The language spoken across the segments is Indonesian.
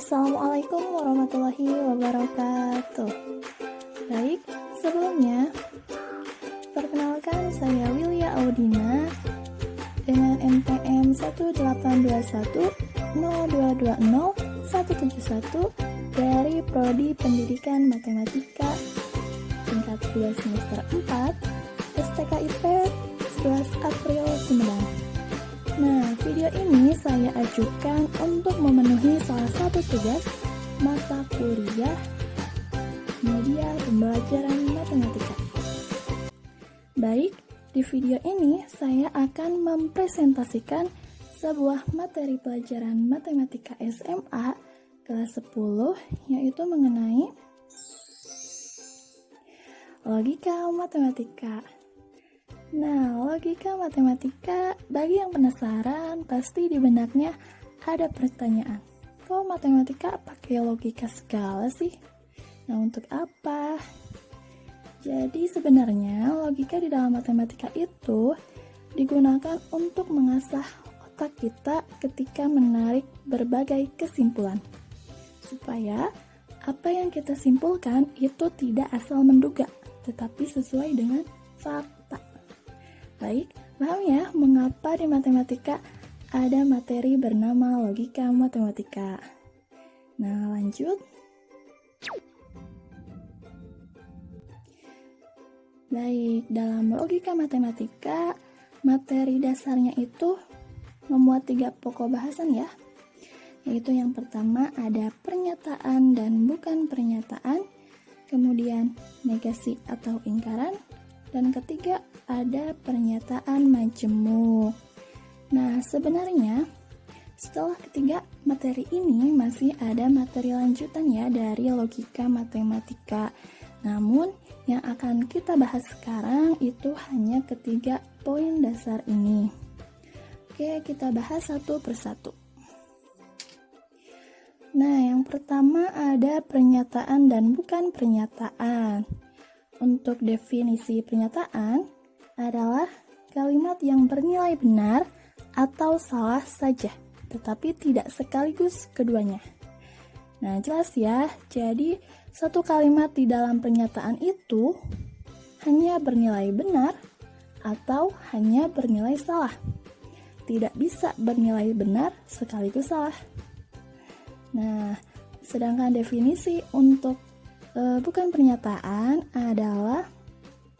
Assalamualaikum warahmatullahi wabarakatuh. Baik, sebelumnya perkenalkan saya Wilya Audina dengan NPM 18210220171 dari Prodi Pendidikan Matematika tingkat 2 semester 4 STKIP 11 April 9. Nah, video ini saya ajukan untuk memenuhi salah satu tugas mata kuliah media pembelajaran matematika. Baik, di video ini saya akan mempresentasikan sebuah materi pelajaran matematika SMA kelas 10 yaitu mengenai logika matematika. Nah, logika matematika, bagi yang penasaran, pasti di benaknya ada pertanyaan. Kok matematika pakai logika segala sih? Nah, untuk apa? Jadi sebenarnya logika di dalam matematika itu digunakan untuk mengasah otak kita ketika menarik berbagai kesimpulan. Supaya apa yang kita simpulkan itu tidak asal menduga, tetapi sesuai dengan fakta. Baik, paham ya mengapa di matematika ada materi bernama logika matematika. Nah, lanjut. Baik, dalam logika matematika, materi dasarnya itu memuat 3 pokok bahasan ya. Yaitu yang pertama ada pernyataan dan bukan pernyataan, kemudian negasi atau ingkaran, dan ketiga ada pernyataan majemuk. Nah, sebenarnya setelah ketiga materi ini masih ada materi lanjutan ya dari logika matematika. Namun yang akan kita bahas sekarang itu hanya ketiga poin dasar ini. Oke, kita bahas satu persatu. Nah, yang pertama ada pernyataan dan bukan pernyataan. Untuk definisi pernyataan adalah kalimat yang bernilai benar atau salah saja, tetapi tidak sekaligus keduanya. Nah, jelas ya, jadi satu kalimat di dalam pernyataan itu hanya bernilai benar atau hanya bernilai salah. Tidak bisa bernilai benar sekaligus salah. Nah, sedangkan definisi untuk bukan pernyataan adalah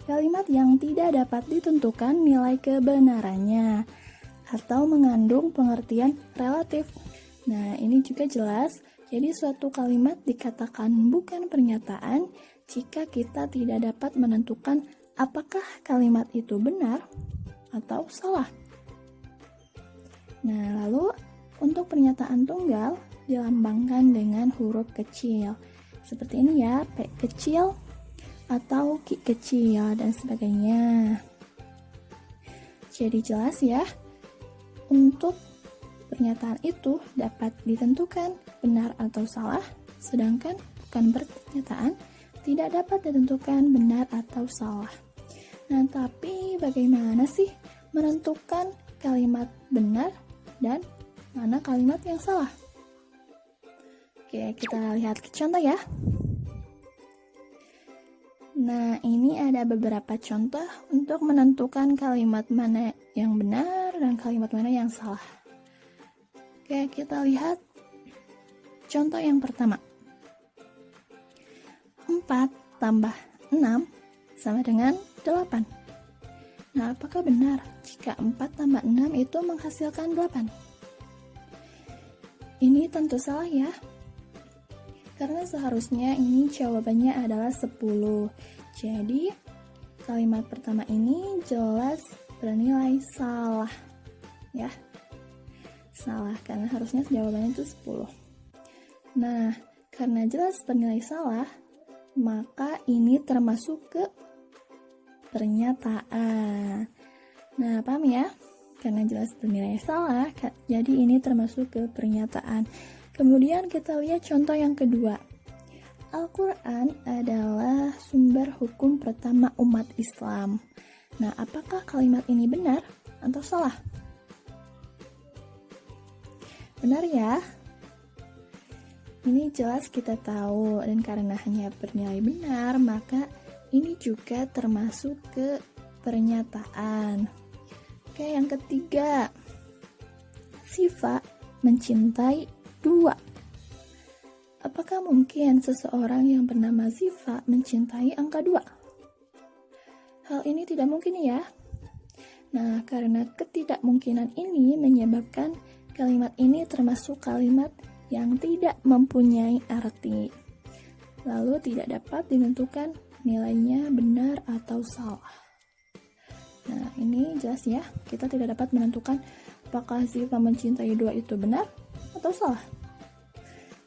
kalimat yang tidak dapat ditentukan nilai kebenarannya atau mengandung pengertian relatif. Nah, ini juga jelas. Jadi suatu kalimat dikatakan bukan pernyataan jika kita tidak dapat menentukan apakah kalimat itu benar atau salah. Nah, lalu untuk pernyataan tunggal dilambangkan dengan huruf kecil. Seperti ini ya, P kecil atau Q kecil dan sebagainya. Jadi jelas ya, untuk pernyataan itu dapat ditentukan benar atau salah, sedangkan bukan pernyataan tidak dapat ditentukan benar atau salah. Nah, tapi bagaimana sih menentukan kalimat benar dan mana kalimat yang salah? Oke, kita lihat contoh ya. Nah, ini ada beberapa contoh untuk menentukan kalimat mana yang benar dan kalimat mana yang salah. Oke, kita lihat contoh yang pertama. 4 tambah 6 sama dengan 8. Nah, apakah benar jika 4 tambah 6 itu menghasilkan 8? Ini tentu salah ya. Karena seharusnya ini jawabannya adalah 10. Jadi, kalimat pertama ini jelas bernilai salah. Ya. Salah, karena harusnya jawabannya itu 10. Nah, karena jelas bernilai salah, maka ini termasuk ke pernyataan. Nah, paham ya? Karena jelas bernilai salah, jadi ini termasuk ke pernyataan. Kemudian kita lihat contoh yang kedua. Al-Quran adalah sumber hukum pertama umat Islam. Nah, apakah kalimat ini benar atau salah? Benar ya? Ini jelas kita tahu, dan karena hanya bernilai benar, maka ini juga termasuk ke pernyataan. Oke, yang ketiga, Siva mencintai 2. Apakah mungkin seseorang yang bernama Siva mencintai angka 2? Hal ini tidak mungkin ya. Nah, karena ketidakmungkinan ini menyebabkan kalimat ini termasuk kalimat yang tidak mempunyai arti, lalu tidak dapat ditentukan nilainya benar atau salah. Nah, ini jelas ya, kita tidak dapat menentukan apakah Siva mencintai 2 itu benar atau salah.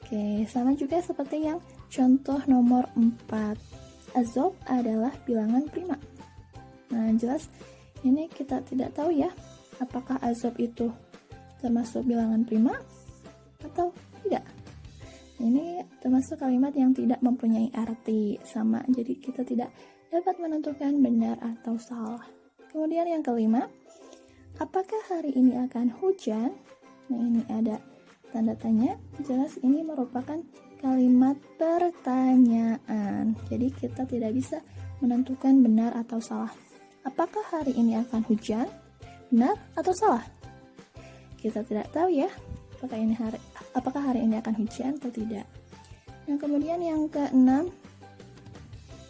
Oke, sama juga seperti yang contoh nomor 4. Azob adalah bilangan prima. Nah, jelas ini kita tidak tahu ya, apakah Azob itu termasuk bilangan prima atau tidak. Ini termasuk kalimat yang tidak mempunyai arti, sama, jadi kita tidak dapat menentukan benar atau salah. Kemudian yang kelima, apakah hari ini akan hujan? Nah, ini ada tanda tanya, jelas ini merupakan kalimat pertanyaan, jadi kita tidak bisa menentukan benar atau salah. Apakah hari ini akan hujan? Benar atau salah? Kita tidak tahu ya, apakah hari ini akan hujan atau tidak. Nah, kemudian yang keenam,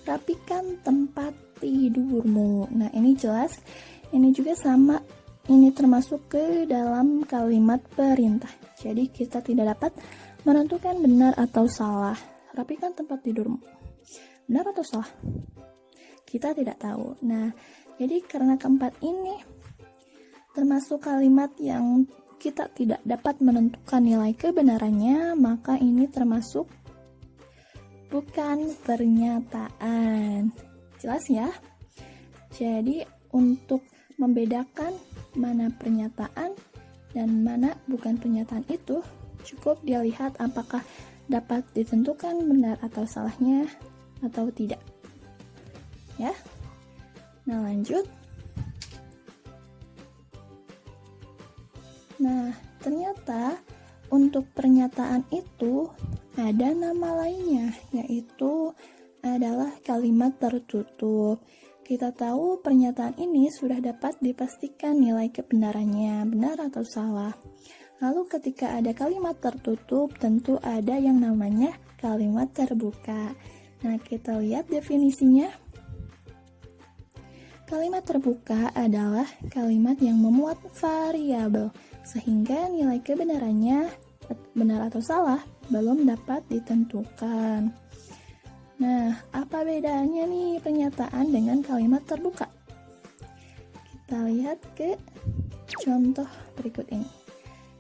rapikan tempat tidurmu. Nah, ini jelas, ini juga sama, ini termasuk ke dalam kalimat perintah. Jadi kita tidak dapat menentukan benar atau salah. Rapikan tempat tidurmu. Benar atau salah? Kita tidak tahu. Nah, jadi karena keempat ini termasuk kalimat yang kita tidak dapat menentukan nilai kebenarannya, maka ini termasuk bukan pernyataan. Jelas ya? Jadi untuk membedakan mana pernyataan dan mana bukan pernyataan itu, cukup dilihat apakah dapat ditentukan benar atau salahnya atau tidak. Ya. Nah, lanjut. Nah, ternyata untuk pernyataan itu ada nama lainnya, yaitu adalah kalimat tertutup. Kita tahu pernyataan ini sudah dapat dipastikan nilai kebenarannya, benar atau salah. Lalu ketika ada kalimat tertutup, tentu ada yang namanya kalimat terbuka. Nah, kita lihat definisinya. Kalimat terbuka adalah kalimat yang memuat variabel, sehingga nilai kebenarannya, benar atau salah, belum dapat ditentukan. Nah, apa bedanya nih pernyataan dengan kalimat terbuka? Kita lihat ke contoh berikut ini.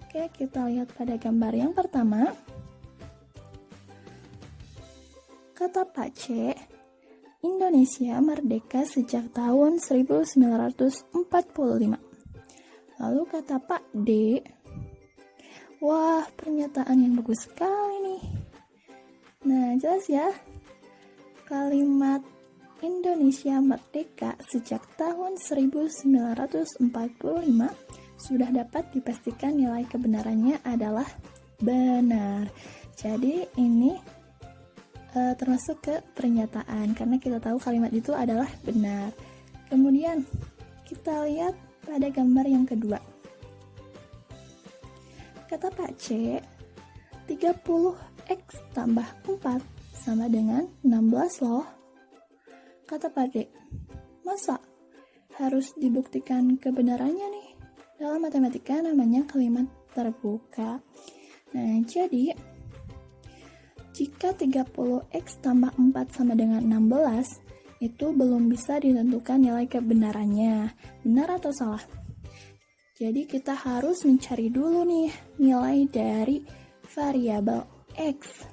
Oke, kita lihat pada gambar yang pertama. Kata Pak C, Indonesia merdeka sejak tahun 1945. Lalu kata Pak D, wah, pernyataan yang bagus sekali nih. Nah, jelas ya, kalimat Indonesia merdeka sejak tahun 1945 sudah dapat dipastikan nilai kebenarannya adalah benar. Jadi ini termasuk ke pernyataan, karena kita tahu kalimat itu adalah benar. Kemudian kita lihat pada gambar yang kedua. Kata Pak C, 30x tambah 4 sama dengan 16 loh. Kata Pak D, masa harus dibuktikan kebenarannya nih? Dalam matematika namanya kalimat terbuka. Nah, jadi jika 30x tambah 4 sama dengan 16, itu belum bisa ditentukan nilai kebenarannya, benar atau salah. Jadi kita harus mencari dulu nih nilai dari variabel x,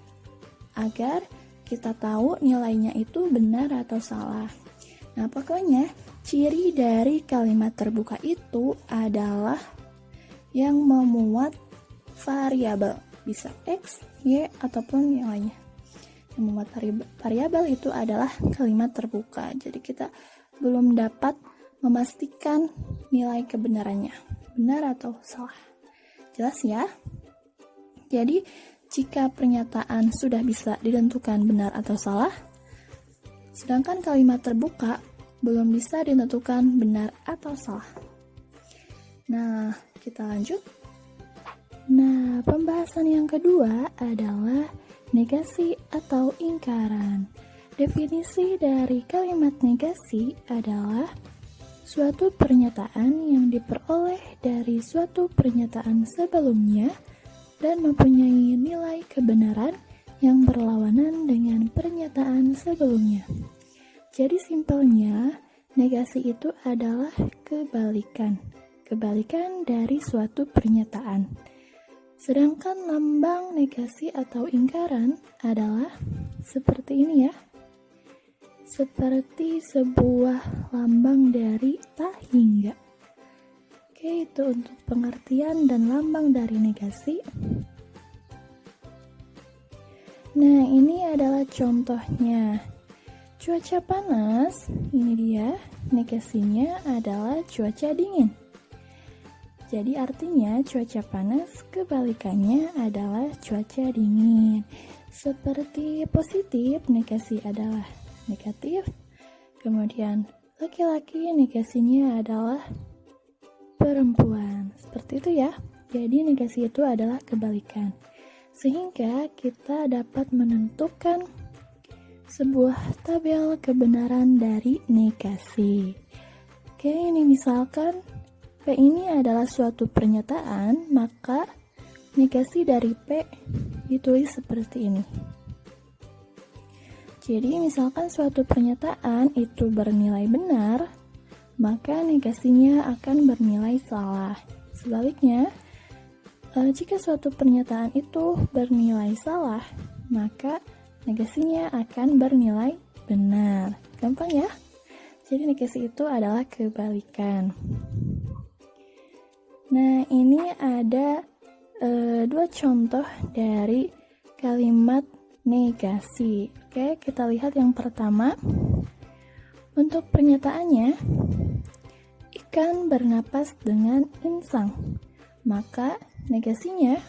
agar kita tahu nilainya itu benar atau salah. Nah, pokoknya ciri dari kalimat terbuka itu adalah yang memuat variabel, bisa X, Y, ataupun yang lainnya. Yang memuat variabel itu adalah kalimat terbuka. Jadi kita belum dapat memastikan nilai kebenarannya, benar atau salah. Jelas ya? Jadi jika pernyataan sudah bisa ditentukan benar atau salah, sedangkan kalimat terbuka belum bisa ditentukan benar atau salah. Nah, kita lanjut. Nah, pembahasan yang kedua adalah negasi atau ingkaran. Definisi dari kalimat negasi adalah suatu pernyataan yang diperoleh dari suatu pernyataan sebelumnya dan mempunyai nilai kebenaran yang berlawanan dengan pernyataan sebelumnya. Jadi simpelnya, negasi itu adalah kebalikan dari suatu pernyataan. Sedangkan lambang negasi atau ingkaran adalah seperti ini ya. Seperti sebuah lambang dari tak hingga. Oke, itu untuk pengertian dan lambang dari negasi. Nah, ini adalah contohnya. Cuaca panas, ini dia, negasinya adalah cuaca dingin. Jadi artinya cuaca panas kebalikannya adalah cuaca dingin. Seperti positif, negasi adalah negatif. Kemudian laki-laki negasinya adalah perempuan. Seperti itu ya. Jadi negasi itu adalah kebalikan. Sehingga kita dapat menentukan sebuah tabel kebenaran dari negasi. Oke, ini misalkan P ini adalah suatu pernyataan, maka negasi dari P ditulis seperti ini. Jadi misalkan suatu pernyataan itu bernilai benar, maka negasinya akan bernilai salah. Sebaliknya, jika suatu pernyataan itu bernilai salah, maka negasinya akan bernilai benar. Gampang ya? Jadi negasi itu adalah kebalikan. Nah, ini ada dua contoh dari kalimat negasi. Oke, kita lihat yang pertama. Untuk pernyataannya, ikan bernapas dengan insang. Maka negasinya,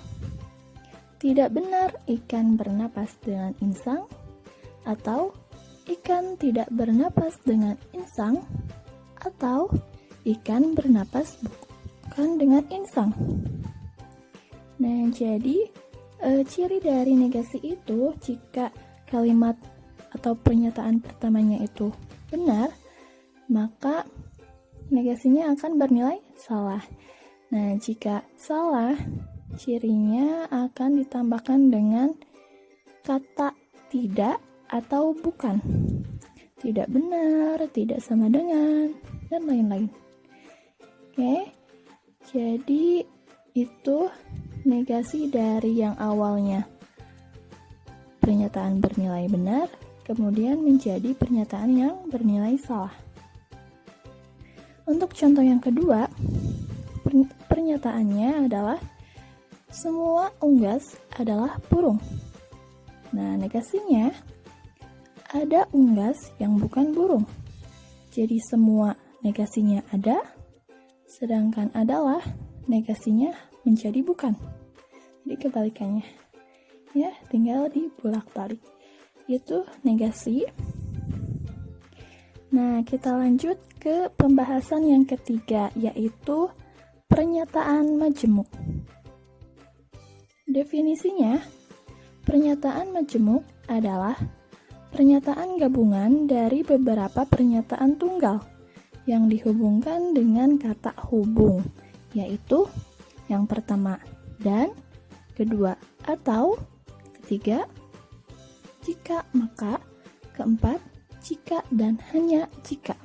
tidak benar ikan bernapas dengan insang, atau ikan tidak bernapas dengan insang, atau ikan bernapas bukan dengan insang. Nah, jadi ciri dari negasi itu jika kalimat atau pernyataan pertamanya itu benar, maka negasinya akan bernilai salah. Nah, jika salah, cirinya akan ditambahkan dengan kata tidak atau bukan. Tidak benar, tidak sama dengan, dan lain-lain. Oke, jadi itu negasi dari yang awalnya pernyataan bernilai benar, kemudian menjadi pernyataan yang bernilai salah. Untuk contoh yang kedua, pernyataannya adalah semua unggas adalah burung. Nah, negasinya ada unggas yang bukan burung. Jadi semua negasinya ada, sedangkan adalah negasinya menjadi bukan. Jadi kebalikannya. Ya, tinggal dibulak-balik. Itu negasi. Nah, kita lanjut ke pembahasan yang ketiga, yaitu pernyataan majemuk. Definisinya, pernyataan majemuk adalah pernyataan gabungan dari beberapa pernyataan tunggal yang dihubungkan dengan kata hubung, yaitu yang pertama dan, kedua atau, ketiga jika maka, keempat jika dan hanya jika.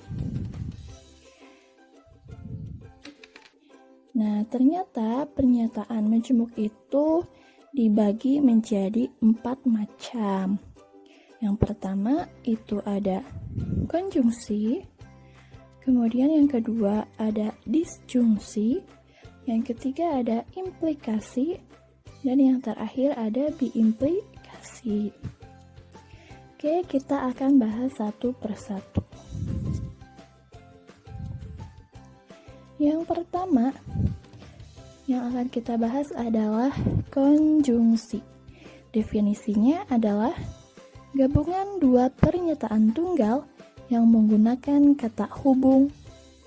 Nah, ternyata pernyataan majemuk itu dibagi menjadi 4 macam. Yang pertama itu ada konjungsi, kemudian yang kedua ada disjungsi, yang ketiga ada implikasi, dan yang terakhir ada biimplikasi. Oke, kita akan bahas satu persatu. Yang pertama yang akan kita bahas adalah konjungsi. Definisinya adalah gabungan dua pernyataan tunggal yang menggunakan kata hubung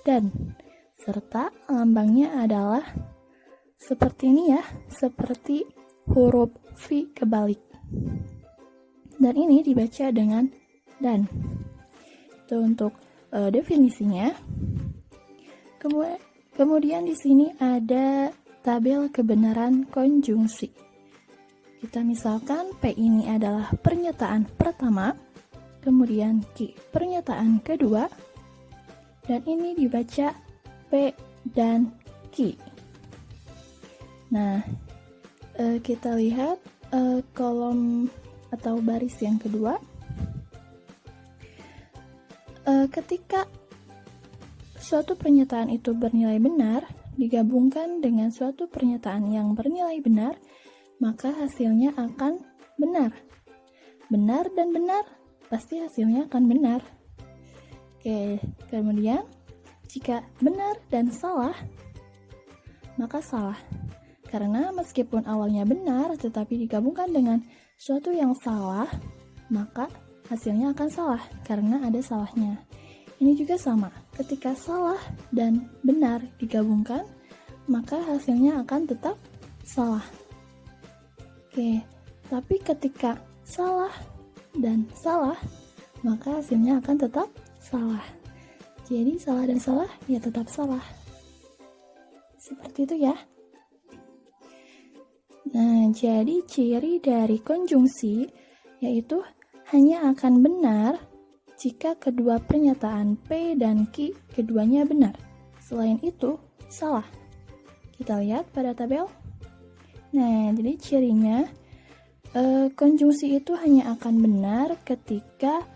dan, serta lambangnya adalah seperti ini ya, seperti huruf V kebalik. Dan ini dibaca dengan dan. Itu untuk definisinya. Kemudian di sini ada tabel kebenaran konjungsi. Kita misalkan P ini adalah pernyataan pertama, kemudian Q pernyataan kedua, dan ini dibaca P dan Q. Nah, kita lihat kolom atau baris yang kedua. Ketika suatu pernyataan itu bernilai benar digabungkan dengan suatu pernyataan yang bernilai benar, maka hasilnya akan benar. Benar dan benar, pasti hasilnya akan benar. Oke, kemudian jika benar dan salah, maka salah. Karena meskipun awalnya benar, tetapi digabungkan dengan suatu yang salah, maka hasilnya akan salah karena ada salahnya. Ini juga sama, ketika salah dan benar digabungkan, maka hasilnya akan tetap salah. Oke, tapi ketika salah dan salah, maka hasilnya akan tetap salah. Jadi salah dan salah, ya tetap salah. Seperti itu ya. Nah, jadi ciri dari konjungsi yaitu hanya akan benar jika kedua pernyataan P dan Q keduanya benar. Selain itu, salah. Kita lihat pada tabel. Nah, jadi cirinya konjungsi itu hanya akan benar ketika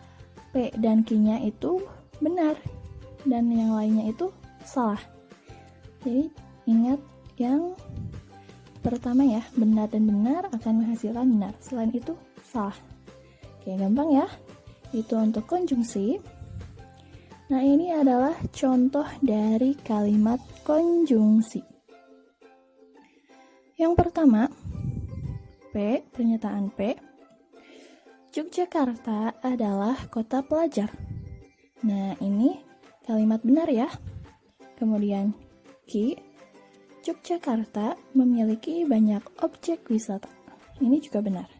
P dan Q-nya itu benar dan yang lainnya itu salah. Jadi ingat yang pertama ya, benar dan benar akan menghasilkan benar. Selain itu, salah. Oke, gampang ya. Itu untuk konjungsi. Nah, ini adalah contoh dari kalimat konjungsi. Yang pertama, P, pernyataan P. Yogyakarta adalah kota pelajar. Nah, ini kalimat benar ya. Kemudian, Q, Yogyakarta memiliki banyak objek wisata. Ini juga benar.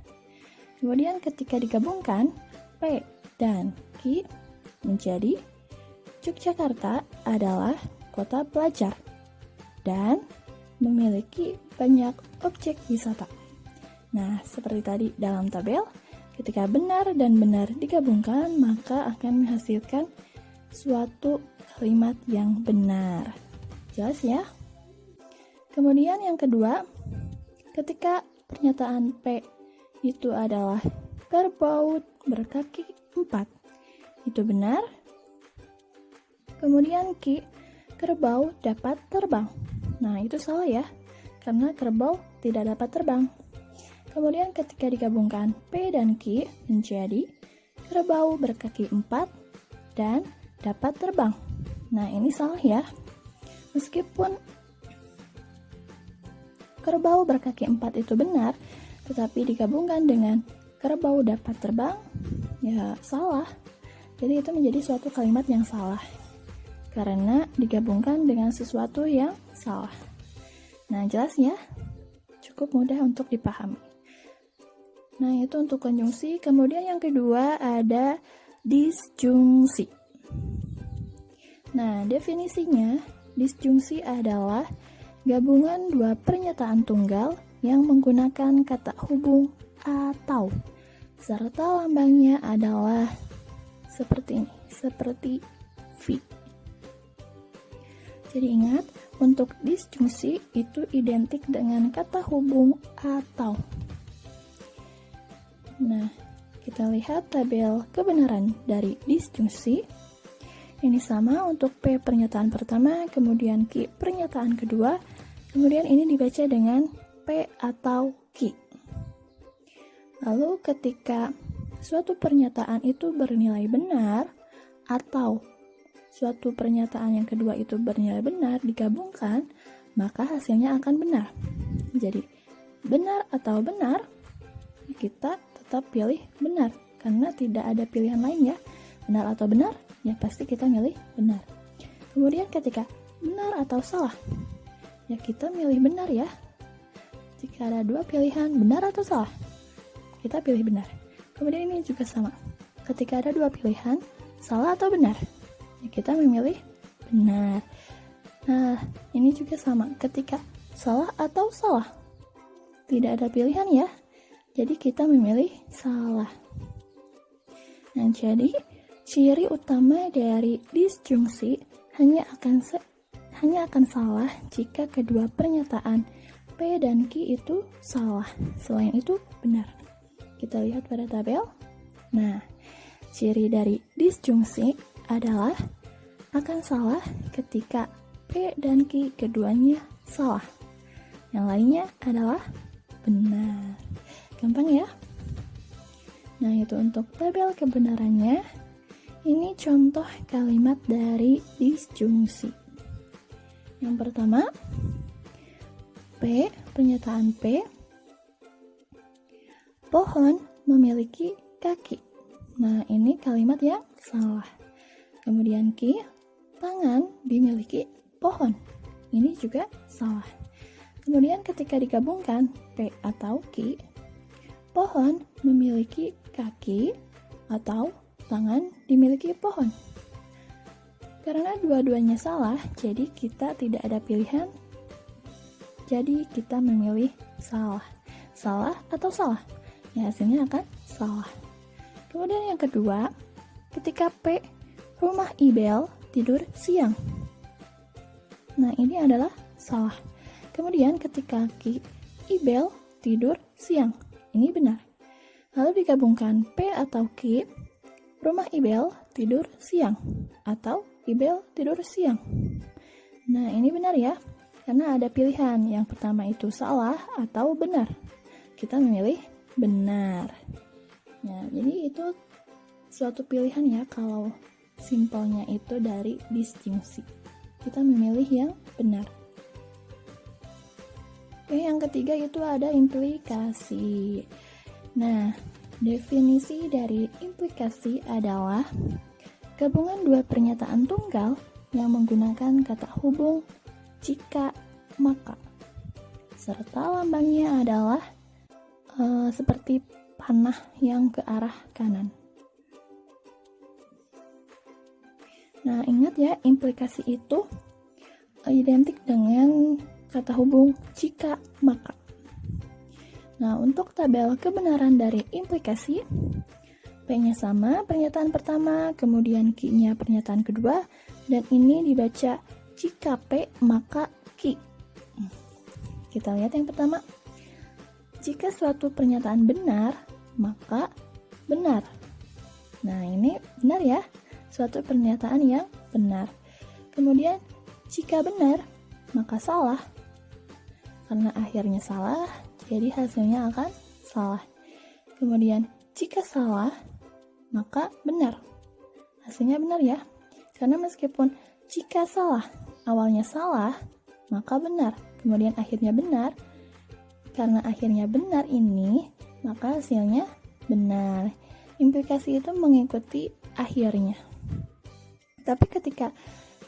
Kemudian ketika digabungkan, P dan Q menjadi Yogyakarta adalah kota pelajar dan memiliki banyak objek wisata. Nah, seperti tadi dalam tabel, ketika benar dan benar digabungkan, maka akan menghasilkan suatu kalimat yang benar. Jelas ya? Kemudian yang kedua, ketika pernyataan P itu adalah kerbau berkaki 4, itu benar. Kemudian Q, kerbau dapat terbang. Nah, itu salah ya, karena kerbau tidak dapat terbang. Kemudian ketika digabungkan P dan Q menjadi kerbau berkaki 4 dan dapat terbang. Nah, ini salah ya. Meskipun kerbau berkaki 4 itu benar, tetapi digabungkan dengan kerbau dapat terbang, ya salah. Jadi itu menjadi suatu kalimat yang salah, karena digabungkan dengan sesuatu yang salah. Nah, jelas ya? Cukup mudah untuk dipahami. Nah, itu untuk konjungsi. Kemudian yang kedua ada disjungsi. Nah, definisinya, disjungsi adalah gabungan dua pernyataan tunggal yang menggunakan kata hubung atau, serta lambangnya adalah seperti ini, seperti V. Jadi ingat, untuk disjungsi itu identik dengan kata hubung atau. Nah, kita lihat tabel kebenaran dari disjungsi. Ini sama untuk P pernyataan pertama, kemudian Q pernyataan kedua, kemudian ini dibaca dengan P atau Q. Lalu ketika suatu pernyataan itu bernilai benar atau suatu pernyataan yang kedua itu bernilai benar digabungkan, maka hasilnya akan benar. Jadi benar atau benar kita tetap pilih benar, karena tidak ada pilihan lain ya. Benar atau benar, ya pasti kita milih benar. Kemudian ketika benar atau salah, ya kita milih benar ya. Jika ada dua pilihan, benar atau salah, kita pilih benar. Kemudian ini juga sama. Ketika ada dua pilihan, salah atau benar, ya kita memilih benar. Nah, ini juga sama. Ketika salah atau salah, tidak ada pilihan ya. Jadi kita memilih salah. Nah, jadi ciri utama dari disjungsi hanya akan salah jika kedua pernyataan P dan Q itu salah. Selain itu benar. Kita lihat pada tabel. Nah, ciri dari disjungsi adalah akan salah ketika P dan Q keduanya salah. Yang lainnya adalah benar. Gampang ya? Nah, itu untuk tabel kebenarannya. Ini contoh kalimat dari disjungsi. Yang pertama, P, pernyataan P, pohon memiliki kaki. Nah, ini kalimat yang salah. Kemudian Q, tangan dimiliki pohon. Ini juga salah. Kemudian ketika digabungkan P atau Q, pohon memiliki kaki atau tangan dimiliki pohon. Karena dua-duanya salah, jadi kita tidak ada pilihan. Jadi kita memilih salah. Salah atau salah? Ya, hasilnya akan salah. Kemudian yang kedua, ketika P, rumah Ibel tidur siang. Nah, ini adalah salah. Kemudian ketika Q, Ibel tidur siang. Ini benar. Lalu digabungkan P atau Q, rumah Ibel tidur siang. Atau Ibel tidur siang. Nah, ini benar ya. Karena ada pilihan, yang pertama itu salah atau benar. Kita memilih benar. Nah, jadi itu suatu pilihan ya kalau simpelnya itu dari disjungsi. Kita memilih yang benar. Oke, yang ketiga itu ada implikasi. Nah, definisi dari implikasi adalah gabungan dua pernyataan tunggal yang menggunakan kata hubung jika, maka, serta lambangnya adalah seperti panah yang ke arah kanan. Nah, ingat ya, implikasi itu identik dengan kata hubung jika, maka. Nah, untuk tabel kebenaran dari implikasi, P-nya sama pernyataan pertama, kemudian Q-nya pernyataan kedua, dan ini dibaca jika P, maka Q. Kita lihat yang pertama. Jika suatu pernyataan benar, maka benar. Nah, ini benar ya. Suatu pernyataan yang benar. Kemudian, jika benar, maka salah. Karena akhirnya salah, jadi hasilnya akan salah. Kemudian, jika salah, maka benar. Hasilnya benar ya. Karena meskipun jika salah, awalnya salah, maka benar. Kemudian akhirnya benar. Karena akhirnya benar ini, maka hasilnya benar. Implikasi itu mengikuti akhirnya. Tapi ketika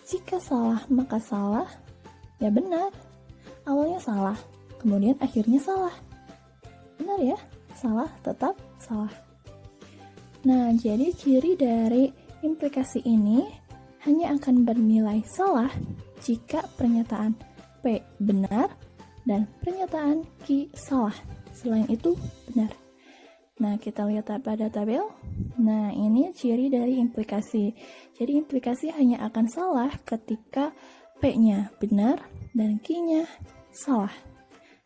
jika salah, maka salah, ya benar. Awalnya salah, kemudian akhirnya salah. Benar ya? Salah tetap salah. Nah, jadi ciri dari implikasi ini hanya akan bernilai salah jika pernyataan P benar dan pernyataan Q salah. Selain itu benar. Nah, kita lihat pada tabel. Nah, ini ciri dari implikasi. Jadi implikasi hanya akan salah ketika P-nya benar dan Q-nya salah.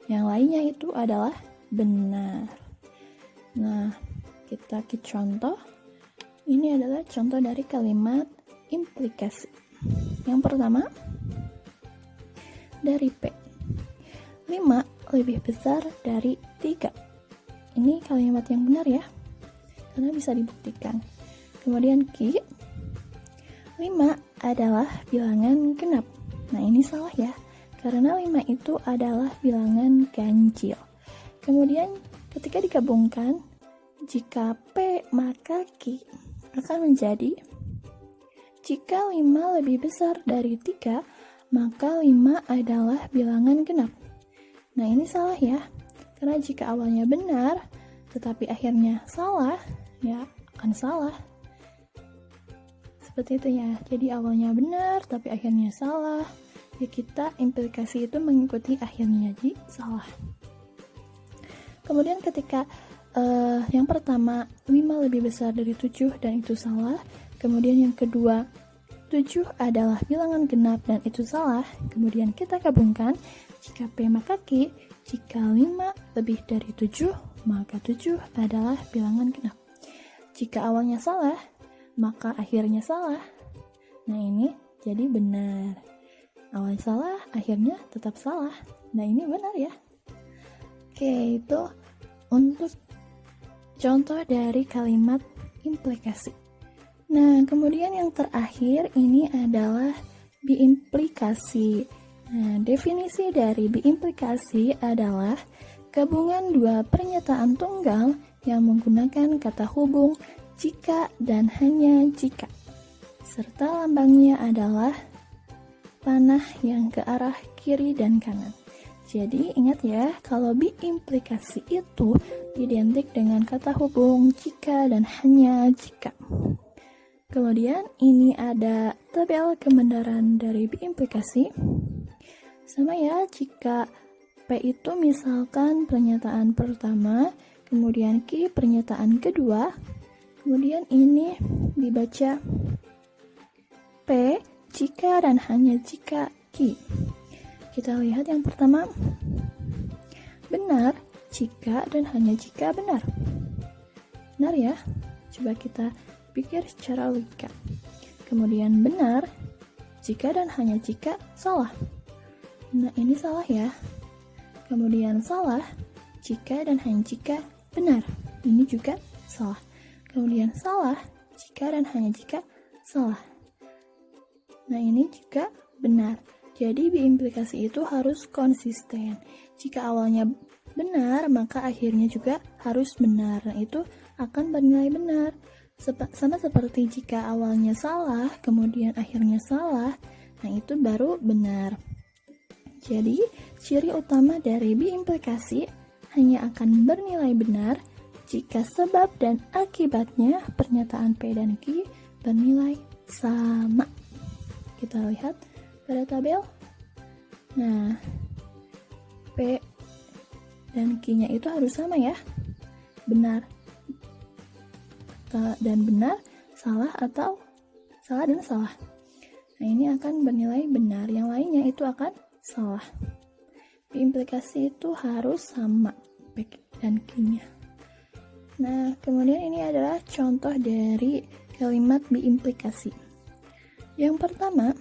Yang lainnya itu adalah benar. Nah, kita ke contoh. Ini adalah contoh dari kalimat implikasi. Yang pertama, dari P. 5 lebih besar dari 3. Ini kalimat yang benar ya, karena bisa dibuktikan. Kemudian Q, 5 adalah bilangan genap. Nah, ini salah ya, karena 5 itu adalah bilangan ganjil. Kemudian Ketika digabungkan, jika P maka Q akan menjadi, jika 5 lebih besar dari 3, maka 5 adalah bilangan genap. Nah, ini salah ya. Karena jika awalnya benar, tetapi akhirnya salah, ya akan salah. Seperti itu ya. Jadi awalnya benar, tapi akhirnya salah. Ya kita implikasi itu mengikuti akhirnya, jadi salah. Kemudian ketika yang pertama 5 lebih besar dari 7 dan itu salah. Kemudian yang kedua 7 adalah bilangan genap dan itu salah. Kemudian kita gabungkan, jika P maka Q, jika 5 lebih dari 7 maka 7 adalah bilangan genap. Jika awalnya salah maka akhirnya salah. Nah, ini jadi benar. Awalnya salah, akhirnya tetap salah. Nah, ini benar ya. Oke, itu untuk contoh dari kalimat implikasi. Nah, kemudian yang terakhir ini adalah biimplikasi. Nah, definisi dari biimplikasi adalah gabungan dua pernyataan tunggal yang menggunakan kata hubung jika dan hanya jika, serta lambangnya adalah panah yang ke arah kiri dan kanan. Jadi ingat ya, kalau biimplikasi itu identik dengan kata hubung jika dan hanya jika. Kemudian ini ada tabel kebenaran dari biimplikasi. Sama ya, jika P itu misalkan pernyataan pertama, kemudian Q pernyataan kedua, kemudian ini dibaca P jika dan hanya jika Q. Kita lihat yang pertama, benar jika dan hanya jika benar. Benar ya? Coba kita pikir secara logika. Kemudian benar jika dan hanya jika salah. Nah, ini salah ya. Kemudian salah jika dan hanya jika benar. Ini juga salah. Kemudian salah jika dan hanya jika salah. Nah, ini juga benar. Jadi biimplikasi itu harus konsisten. Jika awalnya benar, maka akhirnya juga harus benar. Nah, itu akan bernilai benar. Sama seperti jika awalnya salah, kemudian akhirnya salah, nah itu baru benar. Jadi, ciri utama dari biimplikasi hanya akan bernilai benar jika sebab dan akibatnya pernyataan P dan Q bernilai sama. Kita lihat pada tabel. Nah, P dan Q-nya itu harus sama ya. Benar dan benar, salah atau salah dan salah. Nah, ini akan bernilai benar. Yang lainnya itu akan salah. Biimplikasi itu harus sama P dan Q-nya. Nah, kemudian ini adalah contoh dari kalimat biimplikasi. Yang pertama,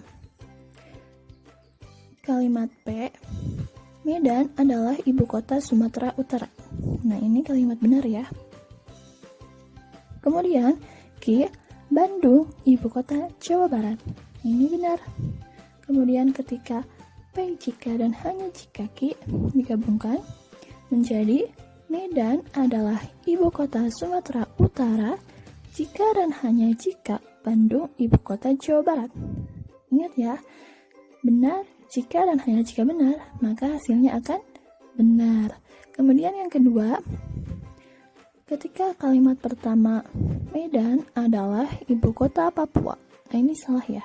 kalimat P, Medan adalah ibu kota Sumatera Utara. Nah, ini kalimat benar ya. Kemudian, Q, Bandung, ibu kota Jawa Barat. Ini benar. Kemudian ketika P jika dan hanya jika Q digabungkan menjadi Medan adalah ibu kota Sumatera Utara jika dan hanya jika Bandung ibu kota Jawa Barat. Ingat ya, benar jika dan hanya jika benar, maka hasilnya akan benar. Kemudian yang kedua, ketika kalimat pertama Medan adalah ibu kota Papua. Nah, ini salah ya.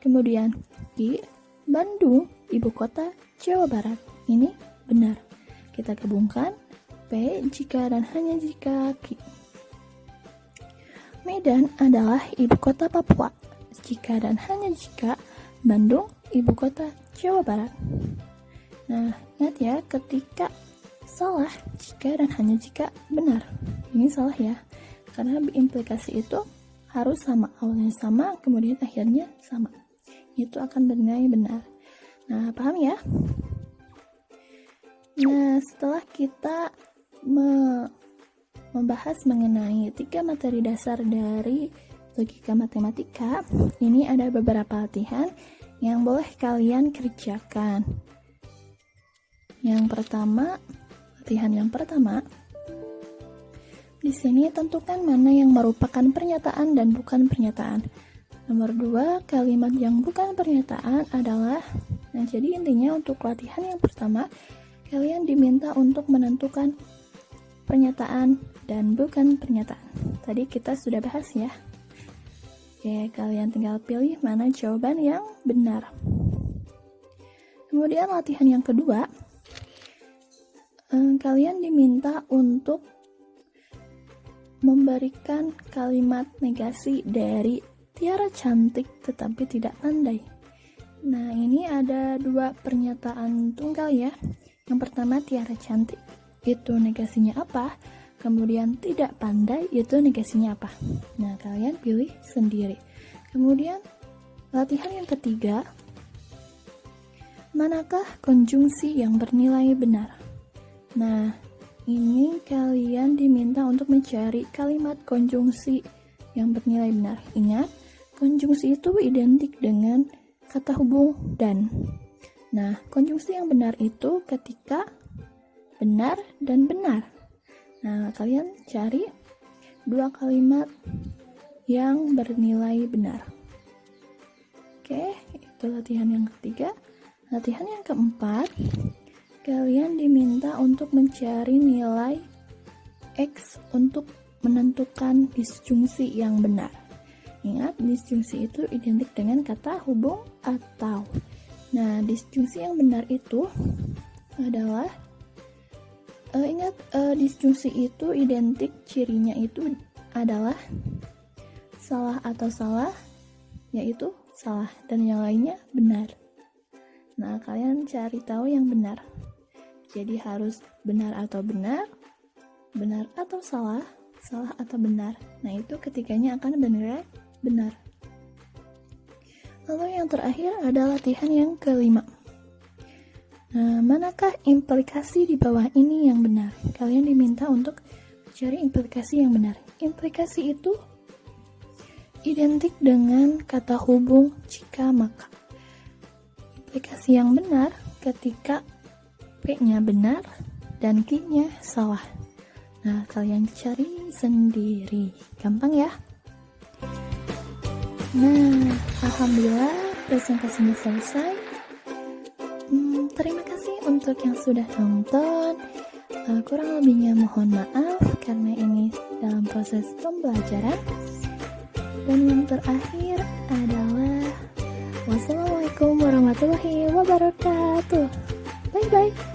Kemudian Q, Bandung ibu kota Jawa Barat. Ini benar. Kita gabungkan P jika dan hanya jika Q. Medan adalah ibu kota Papua jika dan hanya jika Bandung ibu kota Jawa Barat. Nah, ingat ya, ketika salah jika dan hanya jika benar. Ini salah ya, karena biimplikasi itu harus sama, awalnya sama, kemudian akhirnya sama. Itu akan bernilai benar. Nah, paham ya? Nah, setelah kita membahas mengenai 3 materi dasar dari logika matematika, ini ada beberapa latihan yang boleh kalian kerjakan. Latihan yang pertama, Di sini tentukan mana yang merupakan pernyataan dan bukan pernyataan. Nomor 2, kalimat yang bukan pernyataan adalah, nah jadi intinya untuk latihan yang pertama, kalian diminta untuk menentukan pernyataan dan bukan pernyataan. Tadi kita sudah bahas ya. Oke, kalian tinggal pilih mana jawaban yang benar. Kemudian latihan yang kedua, kalian diminta untuk memberikan kalimat negasi dari Tiara cantik tetapi tidak pandai. Nah, ini ada 2 pernyataan tunggal ya. Yang pertama, Tiara cantik, itu negasinya apa? Kemudian tidak pandai, itu negasinya apa? Nah, kalian pilih sendiri. Kemudian, latihan yang ketiga, manakah konjungsi yang bernilai benar? Nah, ini kalian diminta untuk mencari kalimat konjungsi yang bernilai benar. Ingat, konjungsi itu identik dengan kata hubung dan. Nah, konjungsi yang benar itu ketika benar dan benar. Nah, kalian cari 2 kalimat yang bernilai benar. Oke, itu latihan yang ketiga. Latihan yang keempat, kalian diminta untuk mencari nilai X untuk menentukan disjungsi yang benar. Ingat, disjungsi itu identik dengan kata hubung atau. Nah, disjungsi yang benar itu adalah, disjungsi itu identik cirinya itu adalah salah atau salah, yaitu salah, dan yang lainnya benar. Nah, kalian cari tahu yang benar. Jadi harus benar atau benar, benar atau salah, salah atau benar. Nah, itu ketiganya akan bernilai benar. Lalu yang terakhir adalah latihan yang kelima. Nah, manakah implikasi di bawah ini yang benar? Kalian diminta untuk mencari implikasi yang benar. Implikasi itu identik dengan kata hubung jika maka. Implikasi yang benar ketika P-nya benar dan Q-nya salah. Nah, kalian cari sendiri. Gampang ya? Nah, alhamdulillah presentasinya selesai. Terima kasih untuk yang sudah nonton. Kurang lebihnya mohon maaf karena ini dalam proses pembelajaran. Dan yang terakhir adalah wassalamualaikum warahmatullahi wabarakatuh. Bye-bye.